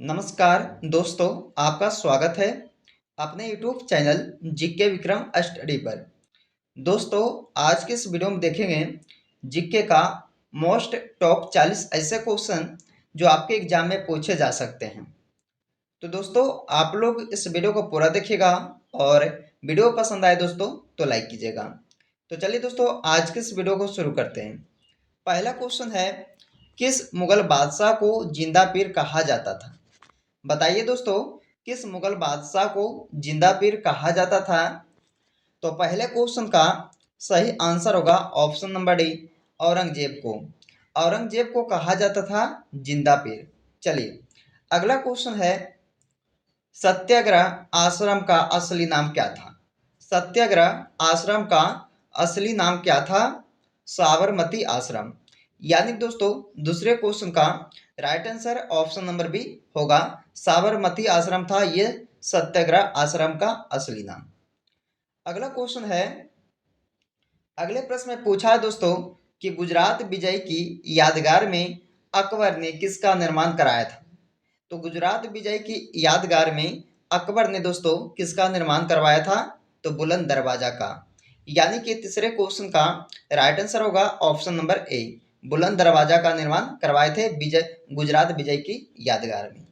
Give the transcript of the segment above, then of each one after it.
नमस्कार दोस्तों, आपका स्वागत है अपने YouTube channel GK Vikram study पर। दोस्तों, आज के इस वीडियो में देखेंगे जीके का मोस्ट टॉप 40 ऐसे क्वेश्चन जो आपके एग्जाम में पूछे जा सकते हैं। तो दोस्तों, आप लोग इस वीडियो को पूरा देखिएगा और वीडियो पसंद आए दोस्तों तो लाइक कीजिएगा। तो चलिए दोस्तों, आज के इस वीडियो को शुरू करते हैं। पहला क्वेश्चन है, किस मुगल बादशाह को जिंदा पीर कहा जाता था? बताइए दोस्तों, किस मुगल बादशाह को जिंदा पीर कहा जाता था? तो पहले क्वेश्चन का सही आंसर होगा ऑप्शन नंबर डी, औरंगजेब को। औरंगजेब को कहा जाता था जिंदा पीर। चलिए, अगला क्वेश्चन है, सत्याग्रह आश्रम का असली नाम क्या था? सत्याग्रह आश्रम का असली नाम क्या था? साबरमती आश्रम। यानी दोस्तों, दूसरे क्वेश्चन का right answer option number B होगा, साबरमती आश्रम था ये सत्याग्रह आश्रम का असली नाम। अगला क्वेश्चन है, अगले प्रश्न में पूछा है दोस्तों कि गुजरात विजय की यादगार में अकबर ने किसका निर्माण कराया था? तो गुजरात विजय की यादगार में अकबर ने दोस्तों किसका निर्माण करवाया था? तो बुलंद दरवाजा का। यानी कि तीसरे क्वेश्चन का राइट आंसर होगा ऑप्शन नंबर ए, बुलंद दरवाजा का निर्माण करवाए थे गुजरात विजय की यादगार में।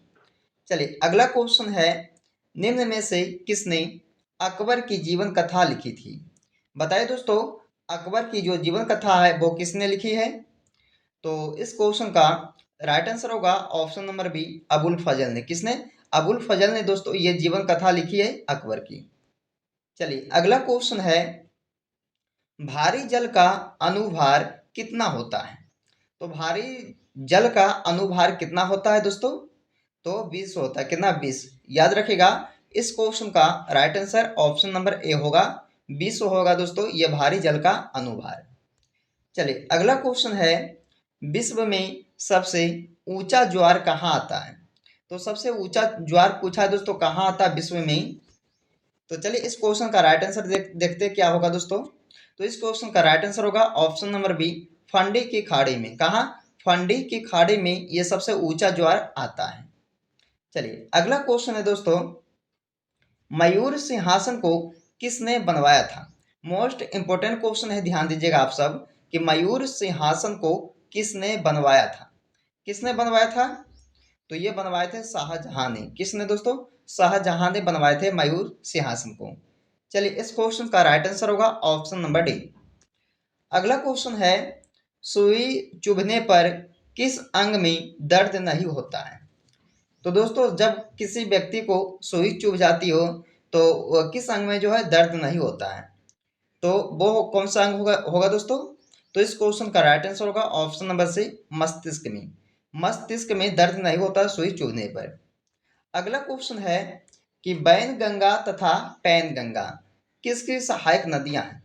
चलिए, अगला क्वेश्चन है, निम्न में से किसने अकबर की जीवन कथा लिखी थी? बताइए दोस्तों, अकबर की जो जीवन कथा है वो किसने लिखी है? तो इस क्वेश्चन का राइट आंसर होगा ऑप्शन नंबर बी, अबुल फजल ने। किसने? अबुल फजल ने दोस्तों ये जीवन कथा लिखी है अकबर की। चलिए, अगला क्वेश्चन है, भारी जल का अनुभार कितना होता है? तो भारी जल का अनुभार कितना होता है दोस्तों? तो 20 होता है। कितना? 20। याद रखिएगा, इस क्वेश्चन का right answer option number A होगा, 20 होगा दोस्तों ये भारी जल का अनुभार। चलिए, अगला क्वेश्चन है, विश्व में सबसे ऊंचा ज्वार कहाँ आता है? तो सबसे ऊंचा ज्वार पूछा है दोस्तों, कहाँ आता है विश्व में? तो चलिए, इस क्वेश्चन का राइट आंसर देखते क्या होगा दोस्तों। तो इस क्वेश्चन का राइट आंसर होगा ऑप्शन नंबर बी, फंडी की खाड़ी में। कहाँ? फंडी की खाड़ी में ये सबसे ऊंचा ज्वार आता है। चलिए, अगला क्वेश्चन है दोस्तों, मयूर सिंहासन को किसने बनवाया था? मोस्ट इंपोर्टेंट क्वेश्चन है, ध्यान दीजिएगा आप सब कि मयूर सिंहासन को किसने बनवाया था? किसने बनवाया था? तो ये बनवाए थे शाहजहां ने। किसने दोस्तों? शाहजहां ने बनवाए थे मयूर सिंहासन को। चलिए, इस क्वेश्चन का राइट आंसर होगा ऑप्शन नंबर डी। अगला क्वेश्चन है, सुई चुभने पर किस अंग में दर्द नहीं होता है? तो दोस्तों, जब किसी व्यक्ति को सुई चुभ जाती हो तो किस अंग में जो है दर्द नहीं होता है? तो वो कौन सा अंग होगा दोस्तों? तो इस क्वेश्चन का राइट आंसर होगा ऑप्शन नंबर सी, मस्तिष्क में। मस्तिष्क में दर्द नहीं होता सुई चुभने पर। अगला क्वेश्चन है कि बैन गंगा तथा पैन गंगा किसकी सहायक नदियां हैं?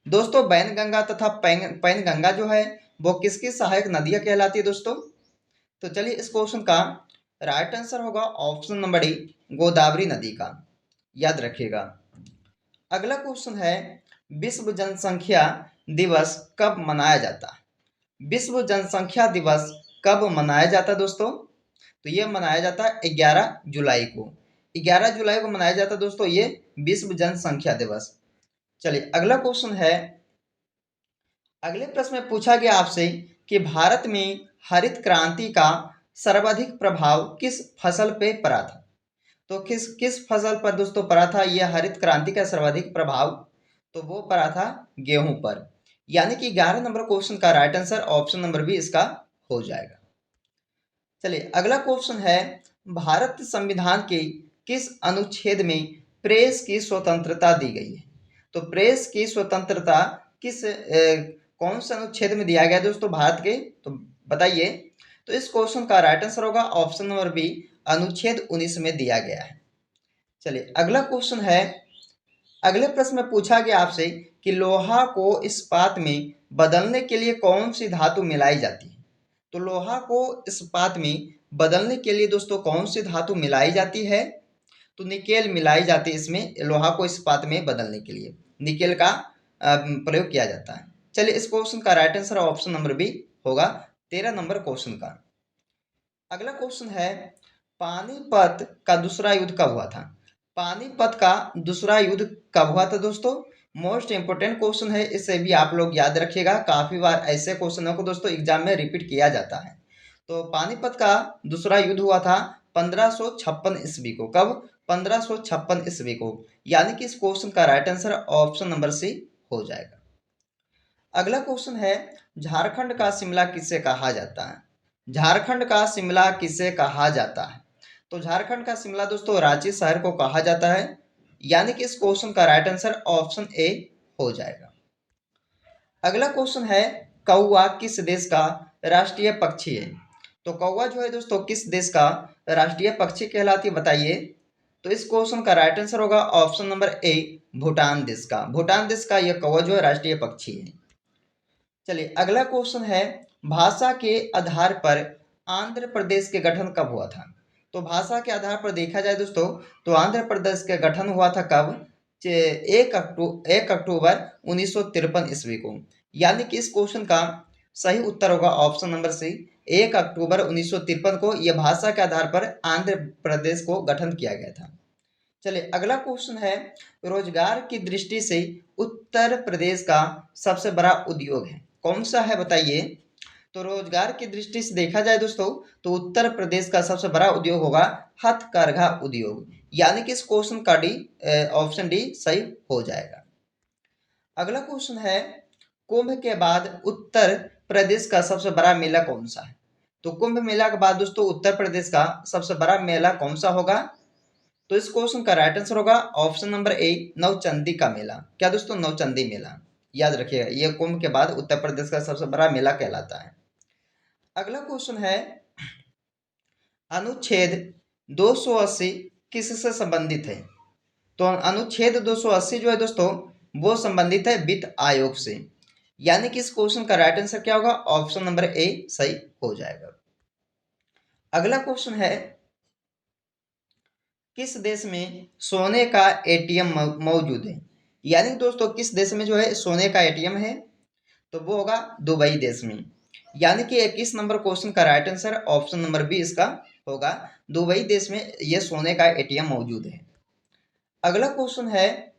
दोस्तों, बैन गंगा तथा पैन गंगा जो है वो किसकी सहायक नदियां कहलाती है दोस्तों? तो चलिए, इस क्वेश्चन का राइट आंसर होगा ऑप्शन नंबर डी, गोदावरी नदी का। याद रखिएगा। अगला क्वेश्चन है, विश्व जनसंख्या दिवस कब मनाया जाता है? विश्व जनसंख्या दिवस कब मनाया जाता है दोस्तों? तो ये मनाया जाता है 11 जुलाई को। 11 जुलाई को मनाया जाता है दोस्तों ये विश्व जनसंख्या दिवस। चलिए, अगला क्वेश्चन है, अगले प्रश्न में पूछा गया आपसे कि भारत में हरित क्रांति का सर्वाधिक प्रभाव किस फसल पे पड़ा था? तो किस किस फसल पर दोस्तों पड़ा था यह हरित क्रांति का सर्वाधिक प्रभाव? तो वो पड़ा था गेहूं पर। यानी कि 11 नंबर क्वेश्चन का right answer option number B इसका हो जाएगा। चलिए, अगला क्वेश्चन है, भारत संविधान के किस अनुच्छेद में प्रेस की स्वतंत्रता दी गई है? तो प्रेस की स्वतंत्रता किस कौन से अनुच्छेद में दिया गया दोस्तों भारत के? तो बताइए। तो इस क्वेश्चन का राइट आंसर होगा ऑप्शन नंबर बी, अनुच्छेद 19 में दिया गया है। चलिए, अगला क्वेश्चन है, अगले प्रश्न में पूछा गया आपसे कि लोहा को इस्पात में बदलने के लिए कौन सी धातु मिलाई जाती है? तो लोहा को इस्पात में बदलने के लिए दोस्तों कौन सी धातु मिलाई जाती है? तो निकेल मिलाई जाती है इसमें, लोहा को इस्पात में बदलने के लिए निकेल का प्रयोग किया जाता है। चलिए, इस क्वेश्चन का right answer option number B होगा, 13 नंबर क्वेश्चन का। अगला क्वेश्चन है, पानीपत का दूसरा युद्ध कब हुआ था? पानीपत का दूसरा युद्ध कब हुआ था दोस्तों? मोस्ट इंपोर्टेंट क्वेश्चन है, इसे भी आप लोग याद रखिएगा। काफी बार ऐसे क्वेश्चनों को दोस्तों एग्जाम में रिपीट किया जाता है। तो पानीपत का दूसरा युद्ध हुआ था 1556 ईस्वी को। कब? 1556 ईस्वी को। यानी कि इस क्वेश्चन का right answer option number C हो जाएगा। अगला क्वेश्चन है, झारखंड का शिमला किसे कहा जाता है? झारखंड का शिमला किसे कहा जाता है? तो झारखंड का शिमला दोस्तों रांची शहर को कहा जाता है। यानी कि इस क्वेश्चन का राइट आंसर ऑप्शन ए हो जाएगा। अगला क्वेश्चन है, कौवा किस देश का राष्ट्रीय पक्षी है? तो कौवा जो है दोस्तों किस देश का राष्ट्रीय पक्षी कहलाती है बताइए? तो इस क्वेश्चन का राइट आंसर होगा ऑप्शन नंबर ए, भूटान देश का। भूटान देश का यह कौवा जो है राष्ट्रीय पक्षी है। चलिए अगला क्वेश्चन है, भाषा के आधार पर आंध्र प्रदेश के गठन कब हुआ था? तो भाषा के आधार पर देखा जाए दोस्तों तो आंध्र प्रदेश के गठन हुआ था कब? 1 अक्टूबर 1953 ईस्वी को। यानी कि इस क्वेश्चन का सही उत्तर होगा ऑप्शन नंबर सी, 1 अक्टूबर 1953 को यह भाषा के आधार पर आंध्र प्रदेश को गठन किया गया था। चलिए अगला क्वेश्चन है, रोजगार की दृष्टि से उत्तर प्रदेश का सबसे बड़ा उद्योग है कौन सा है बताइए? तो रोजगार की दृष्टि से देखा जाए दोस्तों तो उत्तर प्रदेश का सबसे बड़ा उद्योग होगा हथकरघा उद्योग। यानी कि इस क्वेश्चन का डी, ऑप्शन डी सही हो जाएगा। अगला क्वेश्चन है, कुंभ के बाद उत्तर प्रदेश का सबसे बड़ा मेला कौन सा है? तो कुंभ मेला के बाद दोस्तों उत्तर प्रदेश का सबसे बड़ा मेला कौन सा होगा? तो इस क्वेश्चन का राइट आंसर होगा ऑप्शन नंबर ए, नवचंदी का मेला। क्या दोस्तों? नवचंदी मेला। याद रखिएगा, यह कुंभ के बाद उत्तर प्रदेश का सबसे बड़ा मेला कहलाता है। अगला क्वेश्चन है, अनुच्छेद 280 किससे संबंधित है? तो अनुच्छेद 280 जो है दोस्तों वो संबंधित है वित्त आयोग से। यानी कि इस क्वेश्चन का राइट आंसर क्या होगा? ऑप्शन नंबर ए सही हो जाएगा। अगला क्वेश्चन है, किस देश में सोने का एटीएम मौजूद है? यानी दोस्तों किस देश में जो है सोने का एटीएम है? तो वो होगा दुबई देश में। यानी कि 21 नंबर क्वेश्चन का right answer option number B इसका होगा, दुबई देश में यह सोने का एटीएम मौजूद है। अगला क्वेश्चन है,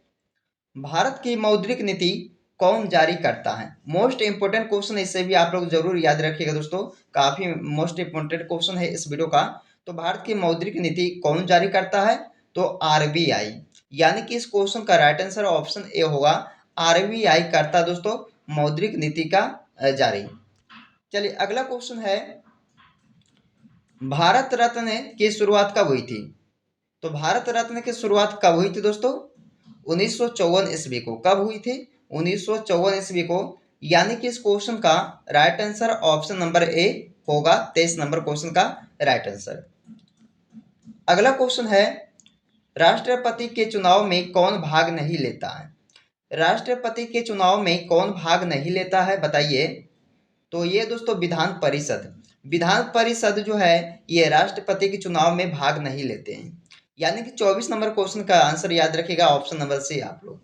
भारत की मौद्रिक नीति कौन जारी करता है? मोस्ट इंपोर्टेंट क्वेश्चन है, इसे भी आप लोग जरूर याद रखिएगा दोस्तों। काफी मोस्ट इंपोर्टेंट क्वेश्चन है इस वीडियो का। तो भारत की मौद्रिक नीति कौन जारी करता है? तो आरबीआई। यानी कि इस क्वेश्चन का राइट आंसर ऑप्शन ए होगा, आरबीआई करता दोस्तों मौद्रिक नीति का जारी। चलिए अगला क्वेश्चन है, भारत रत्न की शुरुआत कब हुई थी? तो भारत रत्न की शुरुआत कब हुई थी दोस्तों? 1954 ईस्वी को। कब हुई थी? 1954 ईस्वी को। यानी कि इस क्वेश्चन का right answer option number A होगा, 23 नंबर क्वेश्चन का राइट आंसर। अगला क्वेश्चन है, राष्ट्रपति के चुनाव में कौन भाग नहीं लेता है? राष्ट्रपति के चुनाव में कौन भाग नहीं लेता है बताइए? तो ये दोस्तों विधान परिषद। विधान परिषद जो है ये राष्ट्रपति के चुनाव में भाग नहीं लेते हैं। यानी कि 24 नंबर क्वेश्चन का आंसर याद रखिएगा ऑप्शन नंबर सी आप लोग।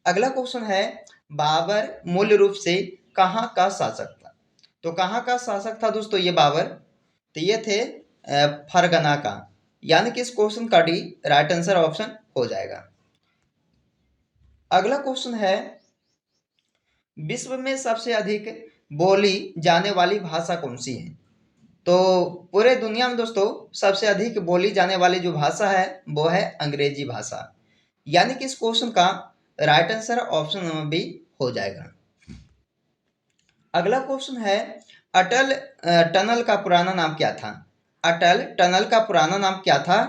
अगला क्वेश्चन है, बाबर मूल रूप से कहाँ का शासक था? तो कहाँ का शासक था दोस्तों ये बाबर? तो ये थे फरगना का। यानी कि इस क्वेश्चन का डी राइट आंसर ऑप्शन हो जाएगा। अगला क्वेश्चन है, विश्व में सबसे अधिक बोली जाने वाली भाषा कौन सी है? तो पूरे दुनिया में दोस्तों सबसे अधिक बोली जाने वाली जो भाषा है वो है अंग्रेजी भाषा। यानी कि इस क्वेश्चन का right answer option number B हो जाएगा। अगला क्वेश्चन है, अटल टनल का पुराना नाम क्या था? अटल टनल का पुराना नाम क्या था?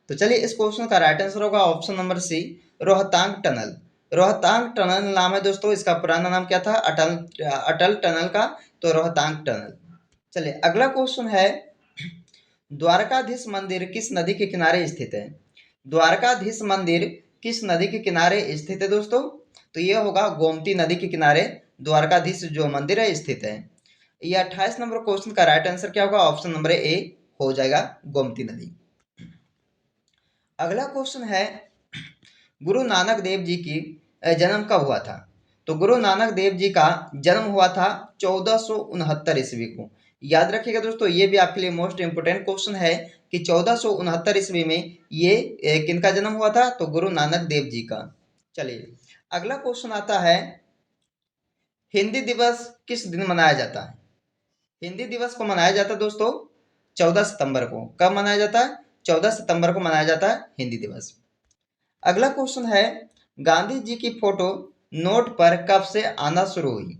तो चलिए इस क्वेश्चन का राइट आंसर होगा option number C, Rohtang tunnel. Rohtang tunnel नाम है दोस्तों, इसका पुराना नाम क्या था? अटल टनल का, तो रोहतांग टनल। चलिए अगला क्वेश्चन है, द्वारकाधीश मंदिर किस नदी के किनारे स्थित है? द्वारकाधीश मंदिर किस नदी के किनारे स्थित है दोस्तों? तो यह होगा गोमती नदी के किनारे द्वारकाधीश जो मंदिर है स्थित है। यह 28 नंबर क्वेश्चन का राइट आंसर क्या होगा? ऑप्शन नंबर ए हो जाएगा, गोमती नदी। अगला क्वेश्चन है, गुरु नानक देव जी की जन्म कब हुआ था? तो गुरु नानक देव जी का जन्म हुआ था 1469 ईस्वी को। याद रखिएगा दोस्तों, ये भी आपके लिए मोस्ट इंपोर्टेंट क्वेश्चन है कि 1469 ईस्वी में ये किनका जन्म हुआ था, तो गुरु नानक देव जी का। चलिए अगला क्वेश्चन आता है, हिंदी दिवस किस दिन मनाया जाता है? हिंदी दिवस को मनाया जाता है दोस्तों 14 सितंबर को। कब मनाया जाता है? 14 सितंबर को मनाया जाता है हिंदी दिवस। अगला क्वेश्चन है, गांधी जी की फोटो नोट पर कब से आना शुरू हुई?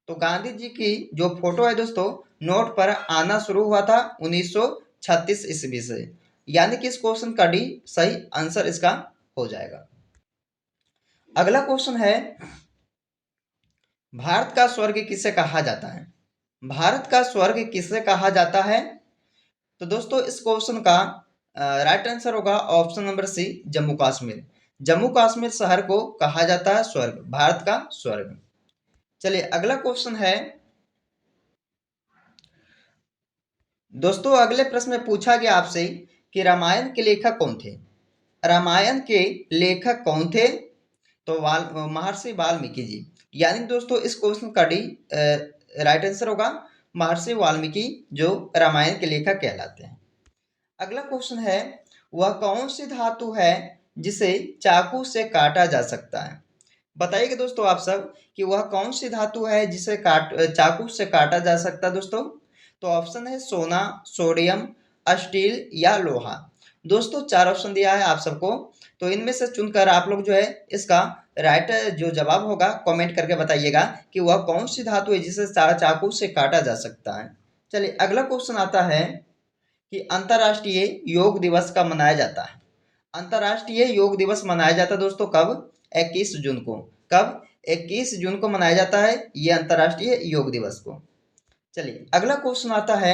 तो गांधी जी की जो फोटो है दोस्तों, नोट पर आना शुरू हुआ था 1936 ईस्वी से। यानी कि इस क्वेश्चन का डी सही आंसर इसका हो जाएगा। अगला क्वेश्चन है, भारत का स्वर्ग किसे कहा जाता है? भारत का स्वर्ग किसे कहा जाता है? तो दोस्तों इस क्वेश्चन का राइट आंसर होगा option number C, Jammu Kashmir. Jammu Kashmir शहर को कहा जाता है स्वर्ग, भारत का स्वर्ग। चलिए अगला क्वेश्चन है दोस्तों, अगले प्रश्न में पूछा गया आपसे कि रामायण के लेखक कौन थे? रामायण के लेखक कौन थे? तो महर्षि वाल्मीकि जी। यानी दोस्तों इस क्वेश्चन का डी राइट आंसर होगा महर्षि वाल्मीकि, जो रामायण के लेखक कहलाते हैं। अगला क्वेश्चन है, वह कौन सी धातु है जिसे चाकू से काटा जा सकता है? बताइएगा दोस्तों आप सब कि वह कौन सी धातु है जिसे चाकू से काटा जा सकता है दोस्तों? तो ऑप्शन है सोना, सोडियम, स्टील या लोहा। दोस्तों 4 ऑप्शन दिया है आप सबको, तो इनमें से चुनकर आप लोग जो है इसका राइट जो जवाब होगा कमेंट करके बताइएगा कि वह कौन सी धातु है जिसे चाकू से काटा जा सकता है। चलिए अगला क्वेश्चन आता है कि अंतर्राष्ट्रीय योग दिवस कब मनाया जाता है? अंतर्राष्ट्रीय योग दिवस मनाया जाता है दोस्तों कब? 21 जून को। कब? 21 जून को मनाया जाता है ये अंतर्राष्ट्रीय योग दिवस को। चलिए अगला क्वेश्चन आता है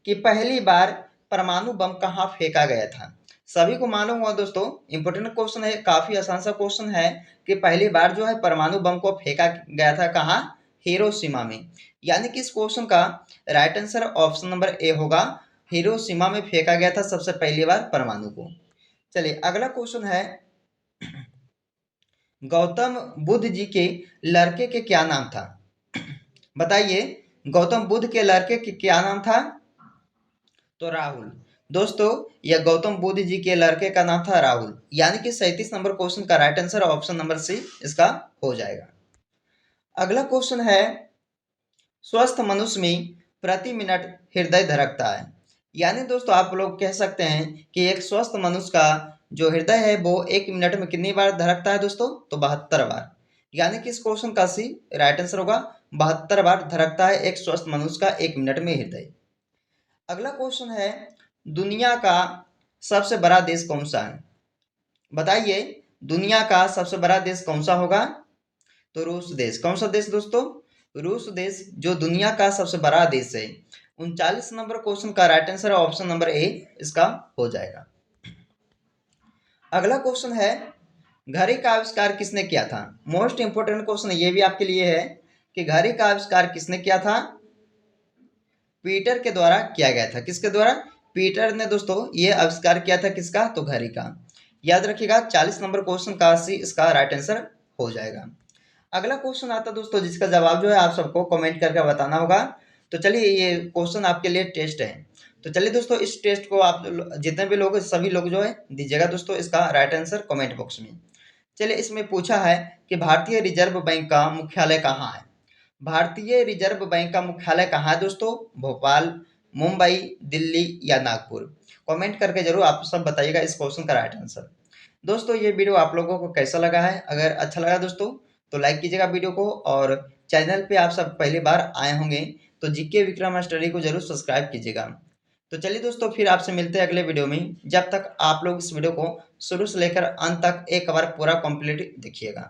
कि पहली बार परमाणु बम कहाँ फेंका गया था? सभी को मालूम हुआ दोस्तों, इंपोर्टेंट क्वेश्चन है, काफी आसान सा क्वेश्चन है कि पहली बार जो है परमाणु बम को फेंका गया था कहाँ? हिरोशिमा में। यानी कि इस क्वेश्चन का right answer option number A होगा, हिरोशिमा में फेंका गया था सबसे पहली बार परमाणु को। चलिए अगला क्वेश्चन है, गौतम बुद्ध जी के लड़के के क्या नाम था? बताइए, गौतम बुद्ध के लड़के के क्या नाम था? तो राहुल। दोस्तों यह गौतम बुद्ध जी के लड़के का नाम था राहुल। यानी कि 37 नंबर क्वेश्चन का right answer option number C इसका हो जाएगा। अगला क्वेश्चन है, स्वस्थ मनुष्य में प्रति मिनट हृदय धड़कता है। यानी दोस्तों आप लोग कह सकते हैं कि एक स्वस्थ मनुष्य का जो हृदय है वो 1 मिनट में कितनी बार धड़कता है दोस्तों? तो 72 बार। यानी कि इस क्वेश्चन का सी राइट आंसर होगा, 72 बार धड़कता है एक स्वस्थ मनुष्य का 1 मिनट में हृदय। अगला क्वेश्चन है, दुनिया का सबसे बड़ा देश कौन सा है? बताइए, दुनिया का सबसे बड़ा देश कौन सा होगा? तो रूस देश। कौन सा देश दोस्तों? रूस देश जो दुनिया का सबसे बड़ा देश है। 39 नंबर क्वेश्चन का right answer option number A इसका हो जाएगा। अगला क्वेश्चन है, घड़ी का आविष्कार किसने किया था? मोस्ट इंपोर्टेंट क्वेश्चन ये भी आपके लिए है कि घड़ी का आविष्कार किसने किया था? पीटर के द्वारा किया गया था। किसके द्वारा? पीटर ने दोस्तों ये आविष्कार किया था किसका? तो घड़ी का। याद रखिएगा 40 नंबर क्वेश्चन का सी इसका राइट आंसर हो जाएगा। अगला क्वेश्चन आता है दोस्तों जिसका जवाब जो है आप सबको कमेंट करके बताना होगा। तो चलिए ये क्वेश्चन आपके लिए टेस्ट है। तो चलिए दोस्तों इस टेस्ट को आप जितने भी लोग सभी लोग जो है दीजिएगा दोस्तों इसका राइट आंसर कमेंट बॉक्स में। चलिए इसमें पूछा है कि भारतीय रिजर्व बैंक का मुख्यालय कहाँ है? भारतीय रिजर्व बैंक का मुख्यालय कहाँ है दोस्तों? भोपाल, मुंबई, दिल्ली या नागपुर। कमेंट करके जरूर आप सब बताइएगा इस क्वेश्चन का राइट आंसर। दोस्तों ये वीडियो आप लोगों को कैसा लगा है? अगर अच्छा लगा दोस्तों तो लाइक कीजिएगा वीडियो को, और चैनल पे आप सब पहली बार आए होंगे तो जीके विक्रम स्टडी को जरूर सब्सक्राइब कीजिएगा। तो चलिए दोस्तों फिर आपसे मिलते हैं अगले वीडियो में। जब तक आप लोग इस वीडियो को शुरू से लेकर अंत तक एक बार पूरा कंप्लीट देखिएगा।